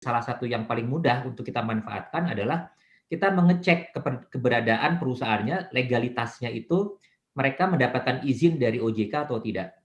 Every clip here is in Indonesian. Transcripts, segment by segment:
Salah satu yang paling mudah untuk kita manfaatkan adalah kita mengecek keberadaan perusahaannya, legalitasnya itu mereka mendapatkan izin dari OJK atau tidak.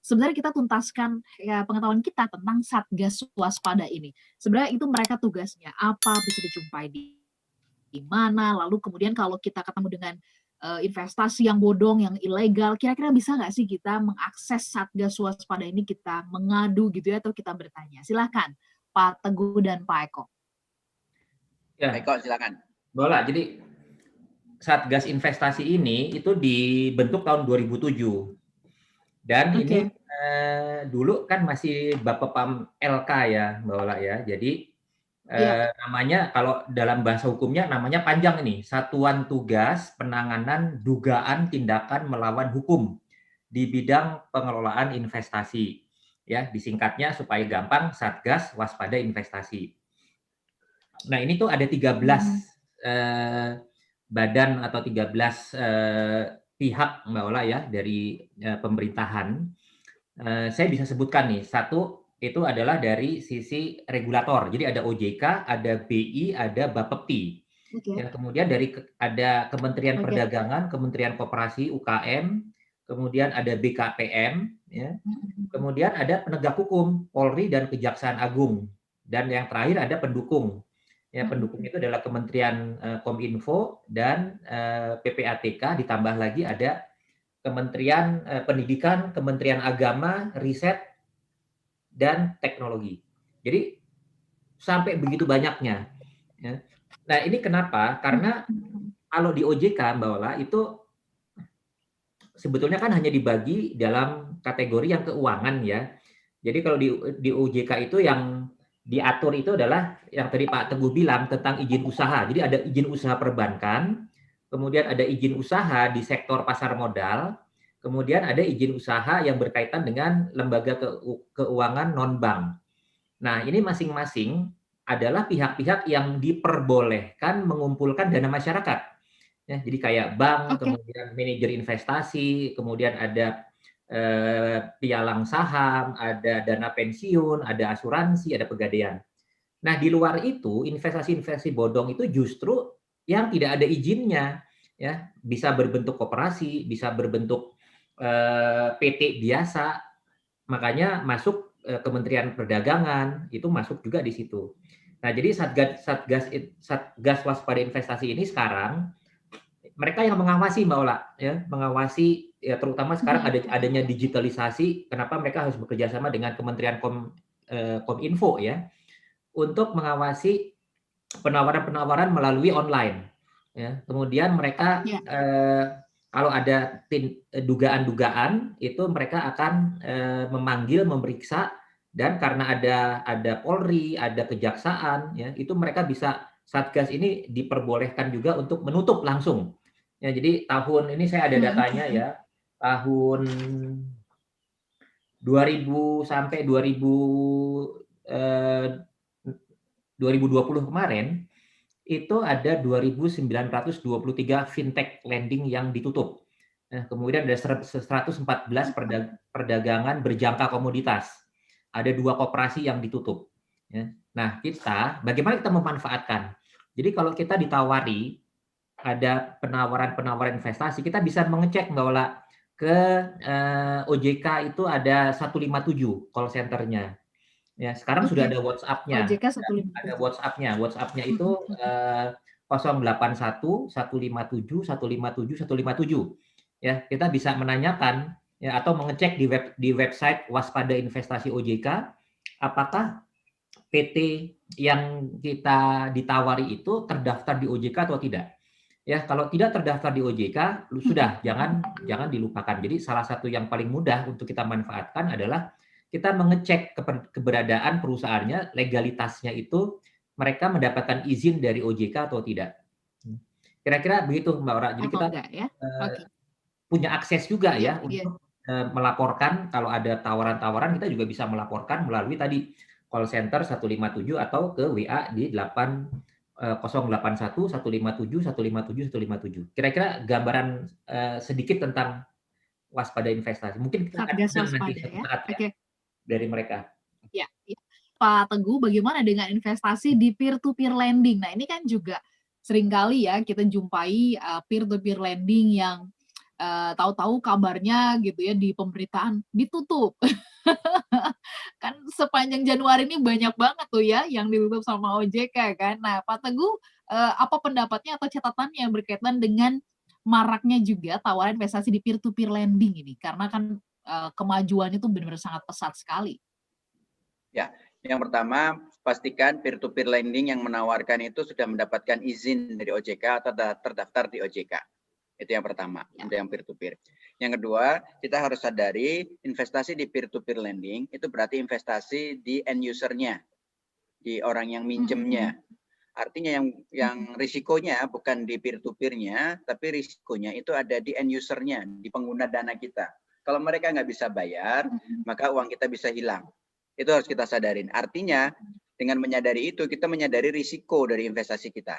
Sebenarnya kita tuntaskan ya pengetahuan kita tentang Satgas Waspada ini. Sebenarnya itu mereka tugasnya apa, bisa dijumpai di mana, lalu kemudian kalau kita ketemu dengan, investasi yang bodong, yang ilegal, kira-kira bisa nggak sih kita mengakses Satgas Waspada ini, kita mengadu gitu ya, atau kita bertanya? Silahkan Pak Teguh dan Pak Eko. Ya, Eko silakan. boleh. Jadi Satgas Investasi ini itu dibentuk tahun 2007 dan ini Oke. dulu kan masih Bapepam LK ya, Mbak Ola ya. Jadi Iya. namanya kalau dalam bahasa hukumnya namanya panjang ini, Satuan Tugas Penanganan Dugaan Tindakan Melawan Hukum di bidang pengelolaan investasi. Ya, disingkatnya supaya gampang Satgas Waspada Investasi. Nah, ini tuh ada 13 badan atau 13 pihak Mbak Ola ya dari pemerintahan. Saya bisa sebutkan nih, satu itu adalah dari sisi regulator. Jadi ada OJK, ada BI, ada Bapepti. Oke. Ya, kemudian ada Kementerian Oke. Perdagangan, Kementerian Koperasi UKM, kemudian ada BKPM, ya. Kemudian ada penegak hukum, Polri dan Kejaksaan Agung. Dan yang terakhir ada pendukung. Ya, pendukung itu adalah Kementerian Kominfo dan PPATK, ditambah lagi ada Kementerian Pendidikan, Kementerian Agama, Riset, dan Teknologi. Jadi sampai begitu banyaknya. Ya. Nah, ini kenapa? Karena kalau di OJK, Mbak Ola, itu sebetulnya kan hanya dibagi dalam kategori yang keuangan ya. Jadi kalau di OJK itu yang diatur itu adalah yang tadi Pak Teguh bilang tentang izin usaha. Jadi ada izin usaha perbankan, kemudian ada izin usaha di sektor pasar modal, kemudian ada izin usaha yang berkaitan dengan lembaga keuangan non-bank. Nah, ini masing-masing adalah pihak-pihak yang diperbolehkan mengumpulkan dana masyarakat. Ya, jadi kayak bank, Oke. kemudian manajer investasi, kemudian ada pialang saham, ada dana pensiun, ada asuransi, ada pegadaian. Nah, di luar itu, investasi-investasi bodong itu justru yang tidak ada izinnya, ya, bisa berbentuk koperasi, bisa berbentuk PT biasa, makanya masuk Kementerian Perdagangan, itu masuk juga di situ. Nah, jadi Satgas Waspada Investasi ini sekarang mereka yang mengawasi Mbak Ola, ya, mengawasi ya terutama sekarang adanya digitalisasi, kenapa mereka harus bekerja sama dengan Kementerian Kominfo ya, untuk mengawasi penawaran-penawaran melalui online. Ya. Kemudian mereka Ya. kalau ada dugaan-dugaan itu mereka akan memanggil, memeriksa, dan karena ada Polri, ada Kejaksaan, ya itu mereka bisa Satgas ini diperbolehkan juga untuk menutup langsung. Ya, jadi tahun ini saya ada datanya ya, tahun 2000 sampai 2020 kemarin itu ada 2.923 fintech lending yang ditutup. Nah, kemudian ada 114 perdagangan berjangka komoditas. Ada 2 koperasi yang ditutup. Ya. Nah, bagaimana kita memanfaatkan? Jadi kalau kita ditawari ada penawaran-penawaran investasi, kita bisa mengecek Mbak Ola ke OJK itu ada 157 call center-nya. Ya, sekarang sudah ada WhatsApp-nya. OJK 157. Ada WhatsApp-nya. WhatsApp-nya itu 081 157 157 157. Ya, kita bisa menanyakan ya atau mengecek di website Waspada Investasi OJK apakah PT yang kita ditawari itu terdaftar di OJK atau tidak. Ya, kalau tidak terdaftar di OJK, sudah jangan dilupakan. Jadi salah satu yang paling mudah untuk kita manfaatkan adalah kita mengecek keberadaan perusahaannya, legalitasnya itu mereka mendapatkan izin dari OJK atau tidak. Kira-kira begitu Mbak Ora. Jadi kita Ya? Okay. punya akses juga ya Yeah. untuk melaporkan kalau ada tawaran-tawaran, kita juga bisa melaporkan melalui tadi call center 157 atau ke WA di 081 157 157 157. Kira-kira gambaran sedikit tentang waspada investasi. Mungkin kita akan Satgas undang nanti waspada suatu ya. saat ya Oke. dari mereka. Ya, ya. Pak Teguh, bagaimana dengan investasi di peer-to-peer lending? Nah, ini kan juga seringkali ya kita jumpai peer-to-peer lending yang tahu-tahu kabarnya gitu ya di pemberitaan ditutup. Kan sepanjang Januari ini banyak banget tuh ya yang ditutup sama OJK kan. Nah, Pak Teguh, apa pendapatnya atau catatannya yang berkaitan dengan maraknya juga tawaran investasi di peer-to-peer lending ini? Karena kan kemajuannya itu benar-benar sangat pesat sekali. Ya, yang pertama pastikan peer-to-peer lending yang menawarkan itu sudah mendapatkan izin dari OJK atau terdaftar di OJK. Itu yang pertama, untuk yang peer-to-peer. Yang kedua, kita harus sadari investasi di peer-to-peer lending itu berarti investasi di end user-nya, di orang yang minjemnya. Artinya yang risikonya bukan di peer-to-peer-nya, tapi risikonya itu ada di end user-nya, di pengguna dana kita. Kalau mereka nggak bisa bayar, maka uang kita bisa hilang. Itu harus kita sadarin. Artinya, dengan menyadari itu, kita menyadari risiko dari investasi kita.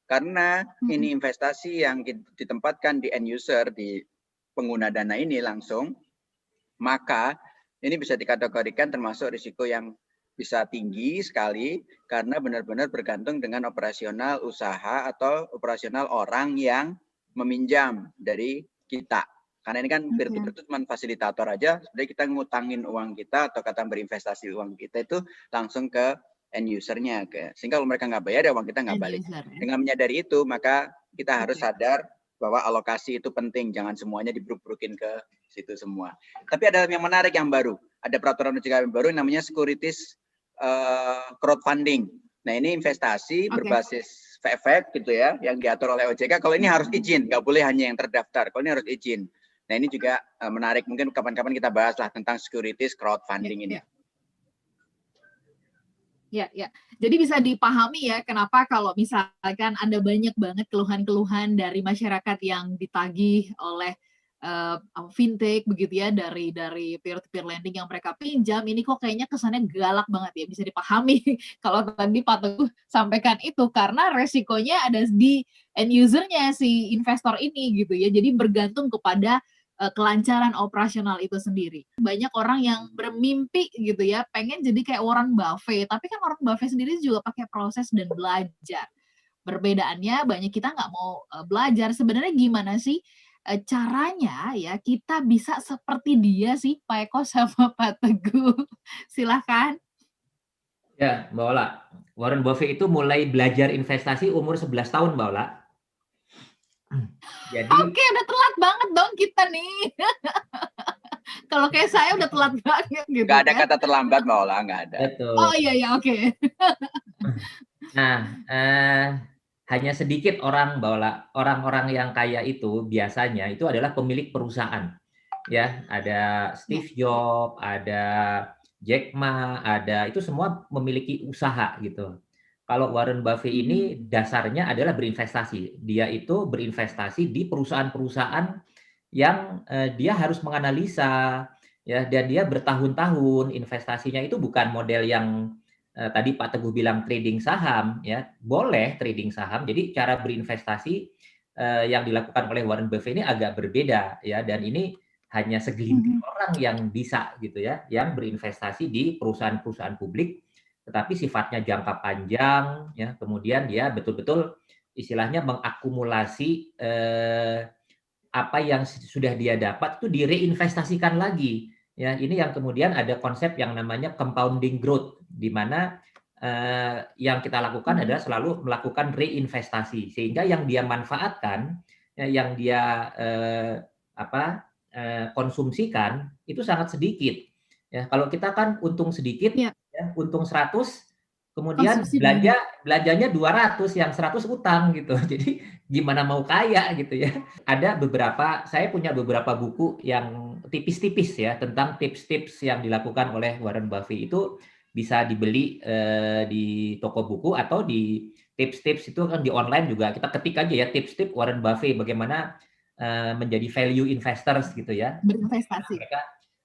Karena ini investasi yang ditempatkan di end user, di pengguna dana ini langsung, maka ini bisa dikategorikan termasuk risiko yang bisa tinggi sekali, karena benar-benar bergantung dengan operasional usaha atau operasional orang yang meminjam dari kita. Karena ini kan peer-to-peer itu cuma fasilitator aja, sebenarnya kita ngutangin uang kita atau kata berinvestasi uang kita itu langsung ke end user-nya. Sehingga kalau mereka nggak bayar, ya uang kita nggak balik. Dengan menyadari itu, maka kita harus sadar bahwa alokasi itu penting. Jangan semuanya dibruk-brukin ke situ semua. Tapi ada yang menarik yang baru. Ada peraturan OJK yang baru yang namanya securities crowdfunding. Nah, ini investasi berbasis efek gitu ya, yang diatur oleh OJK. Kalau ini harus izin, nggak boleh hanya yang terdaftar. Kalau ini harus izin. Nah, ini juga menarik. Mungkin kapan-kapan kita bahas lah tentang securities crowdfunding ini. Ya, ya. Jadi bisa dipahami ya kenapa kalau misalkan ada banyak banget keluhan-keluhan dari masyarakat yang ditagih oleh fintech begitu ya dari peer-to-peer lending yang mereka pinjam ini kok kayaknya kesannya galak banget ya, bisa dipahami kalau tadi Pak Teguh sampaikan itu karena resikonya ada di end user-nya si investor ini gitu ya. Jadi bergantung kepada kelancaran operasional itu sendiri. Banyak orang yang bermimpi gitu ya, pengen jadi kayak Warren Buffett, tapi kan Warren Buffett sendiri juga pakai proses dan belajar. Perbedaannya banyak kita nggak mau belajar. Sebenarnya gimana sih caranya ya kita bisa seperti dia sih, Pak Eko sama Pak Teguh? Silahkan. Ya, Mbak Ola. Warren Buffett itu mulai belajar investasi umur 11 tahun, Mbak Ola. Jadi, Oke, udah telat banget dong kita nih. Kalau kayak saya udah telat banget gitu. Nggak ada kata terlambat, Mbak Ola, nggak ada. betul. Oh iya, oke. Nah, hanya sedikit orang, Mbak Ola, orang-orang yang kaya itu biasanya itu adalah pemilik perusahaan. Ya, ada Steve Jobs, ada Jack Ma, ada itu semua memiliki usaha gitu. Kalau Warren Buffett ini dasarnya adalah berinvestasi. Dia itu berinvestasi di perusahaan-perusahaan yang dia harus menganalisa ya, dan dia bertahun-tahun investasinya itu bukan model yang tadi Pak Teguh bilang trading saham ya. Boleh trading saham. Jadi cara berinvestasi yang dilakukan oleh Warren Buffett ini agak berbeda ya, dan ini hanya segelintir orang yang bisa gitu ya, yang berinvestasi di perusahaan-perusahaan publik, tetapi sifatnya jangka panjang ya, kemudian dia betul-betul istilahnya mengakumulasi apa yang sudah dia dapat itu direinvestasikan lagi ya. Ini yang kemudian ada konsep yang namanya compounding growth, di mana yang kita lakukan adalah selalu melakukan reinvestasi, sehingga yang dia manfaatkan ya, yang dia konsumsikan itu sangat sedikit. Ya, kalau kita kan untung sedikit, ya, untung 100, kemudian belanjanya 200, yang 100 utang gitu. Jadi gimana mau kaya gitu ya. Ada beberapa, saya punya beberapa buku yang tipis-tipis ya tentang tips-tips yang dilakukan oleh Warren Buffett, itu bisa dibeli di toko buku atau di tips-tips itu kan di online juga. Kita ketik aja ya tips-tips Warren Buffett bagaimana menjadi value investors gitu ya. Berinvestasi.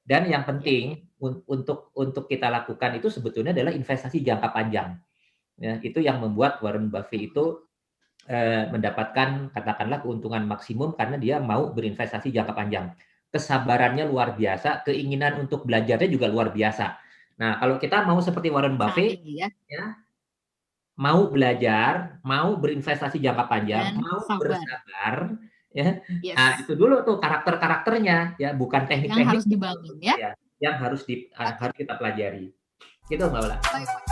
Dan yang penting untuk kita lakukan itu sebetulnya adalah investasi jangka panjang. Ya, itu yang membuat Warren Buffett itu mendapatkan katakanlah keuntungan maksimum karena dia mau berinvestasi jangka panjang. Kesabarannya luar biasa, keinginan untuk belajarnya juga luar biasa. Nah, kalau kita mau seperti Warren Sangat Buffett, tinggi ya. ya, mau belajar, mau berinvestasi jangka panjang, Dan mau sabar. bersabar, ya. Nah, Yes. itu dulu tuh karakter-karakternya, ya, bukan Yang teknik-teknik harus dibangun ya. ya, yang harus Oke. kita pelajari. Gitu, Mbak Ola. Baik.